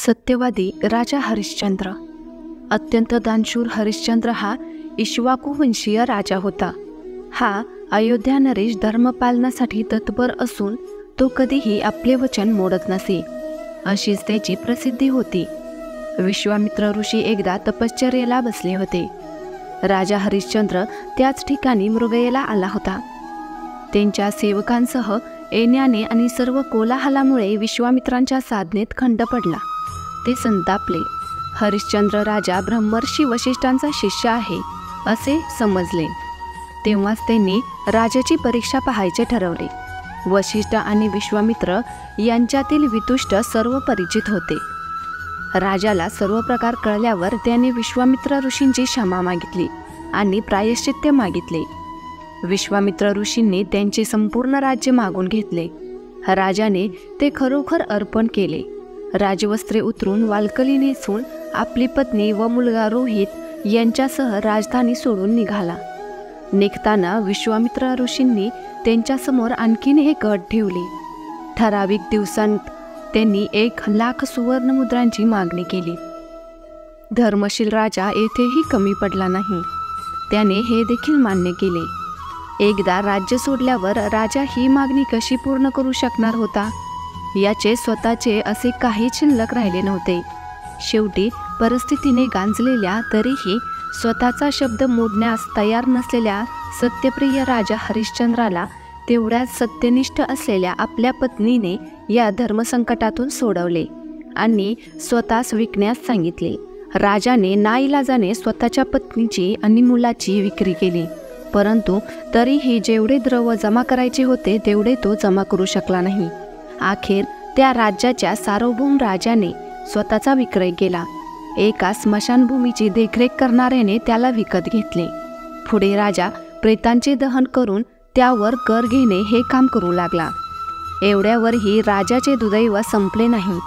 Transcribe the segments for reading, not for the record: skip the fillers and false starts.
सत्यवादी राजा हरिश्चंद्र। अत्यंत दानशूर हरिश्चंद्र हा इक्ष्वाकू वंशीय राजा होता। हा अयोध्या नरेश धर्मपालनासाठी तत्पर असून तो कधीही आपले वचन मोडत नसे, अशीच त्याची प्रसिद्धी होती। विश्वामित्र ऋषी एकदा तपश्चर्येला बसले होते। राजा हरिश्चंद्र त्याच ठिकाणी मृगयेला आला होता। त्यांच्या सेवकांसह येण्याने आणि सर्व कोलाहलामुळे विश्वामित्रांच्या साधनेत खंड पडला। ते संतापले। हरिश्चंद्र राजा ब्रह्मर्षी वशिष्ठांचा शिष्य आहे असे समजले। तेव्हाच त्यांनी राजाची परीक्षा पाहायचे ठरवले। वशिष्ठ आणि विश्वामित्र यांच्यातील वितुष्ट सर्व परिचित होते। राजाला सर्व प्रकार कळल्यावर त्याने विश्वामित्र ऋषींची क्षमा मागितली आणि प्रायश्चित्य मागितले। विश्वामित्र ऋषींनी त्यांचे संपूर्ण राज्य मागून घेतले। राजाने ते खरोखर अर्पण केले। राजवस्त्रे उतरून वालकली नेसून आपली पत्नी व मुलगा रोहित यांच्यासह राजधानी सोडून निघाला। निघताना विश्वामित्र ऋषींनी त्यांच्यासमोर आणखीन एक अट ठेवली। ठराविक दिवसांत त्यांनी 1,00,000 सुवर्णमुद्रांची मागणी केली। धर्मशील राजा येथेही कमी पडला नाही। त्याने हे देखील मान्य केले। एकदा राज्य सोडल्यावर राजा ही मागणी कशी पूर्ण करू शकणार होता? याचे स्वतःचे असे काही शिल्लक राहिले नव्हते। शेवटी परिस्थितीने गांजलेल्या तरीही स्वतःचा शब्द मोडण्यास तयार नसलेल्या सत्यप्रिय राजा हरिश्चंद्राला तेवढ्याच सत्यनिष्ठ असलेल्या आपल्या पत्नीने या धर्मसंकटातून सोडवले आणि स्वतःस विकण्यास सांगितले। राजाने नाईलाजाने स्वतःच्या पत्नीची आणि मुलाची विक्री केली, परंतु तरीही जेवढे द्रव्य जमा करायचे होते तेवढे तो जमा करू शकला नाही। अखेर त्या राज्याच्या सार्वभौम राजाने स्वतःचा विक्रय केला। एका स्मशानभूमीची देखरेख करणाऱ्याने त्याला विकत घेतले। पुढे राजा प्रेतांचे दहन करून त्यावर कर घेणे हे काम करू लागला। एवढ्यावरही राजाचे दुर्दैव संपले नाही।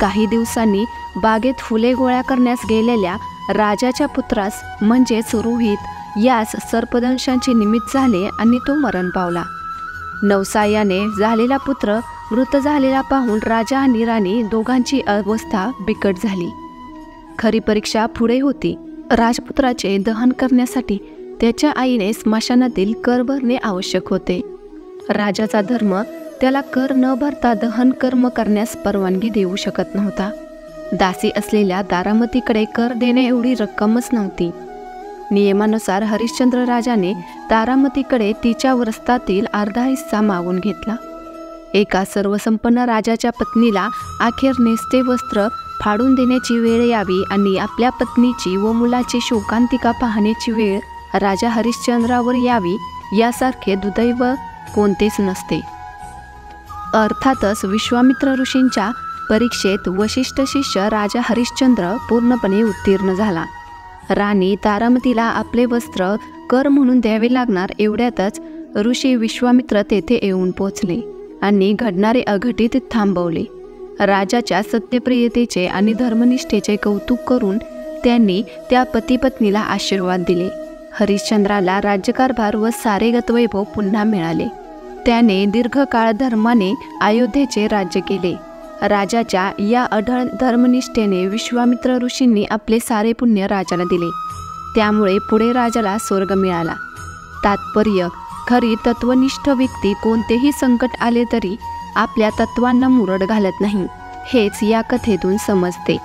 काही दिवसांनी बागेत फुले गोळा करण्यास गेलेल्या राजाच्या पुत्रास म्हणजेच रोहित यास सर्पदंशाचे निमित्त झाले आणि तो मरण पावला। नवसायाने झालेला पुत्र मृत झालेला पाहून राजा आणि राणी दोघांची अवस्था बिकट झाली। खरी परीक्षा पुढे होती। राजपुत्राचे दहन करण्यासाठी त्याच्या आईने स्मशानातील कर भरणे आवश्यक होते। राजाचा धर्म त्याला कर न भरता दहन कर्म करण्यास परवानगी देऊ शकत नव्हता। दासी असलेल्या दारामतीकडे कर देणे एवढी रक्कमच नव्हती। नियमानुसार हरिश्चंद्र राजाने तारामतीकडे तिच्या वस्त्रातील अर्धा हिस्सा मागून घेतला। एका सर्वसंपन्न राजाच्या पत्नीला अखेर नेसते वस्त्र फाडून देण्याची वेळ यावी आणि आपल्या पत्नीची व मुलाची शोकांतिका पाहण्याची वेळ राजा हरिश्चंद्रावर यावी यासारखे दुर्दैव कोणतेच नसते। अर्थातच विश्वामित्र ऋषींच्या परीक्षेत वशिष्ठ शिष्य राजा हरिश्चंद्र पूर्णपणे उत्तीर्ण झाला। राणी तारामतीला आपले वस्त्र कर म्हणून द्यावे लागणार एवढ्यातच ऋषी विश्वामित्र तेथे येऊन पोचले आणि घडणारे अघटित थांबवले। राजाच्या सत्यप्रियतेचे आणि धर्मनिष्ठेचे कौतुक करून त्यांनी त्या पतीपत्नीला आशीर्वाद दिले। हरिश्चंद्राला राज्यकारभार व सारे गतवैभव पुन्हा मिळाले। त्याने दीर्घकाळ धर्माने अयोध्येचे राज्य केले। राजाच्या या अढळ धर्मनिष्ठेने विश्वामित्र ऋषींनी आपले सारे पुण्य राजाला दिले। त्यामुळे पुढे राजाला स्वर्ग मिळाला। तात्पर्य: खरी तत्वनिष्ठ व्यक्ती कोणतेही संकट आले तरी आपल्या तत्वांना मुरड घालत नाही, हेच या कथेतून समजते।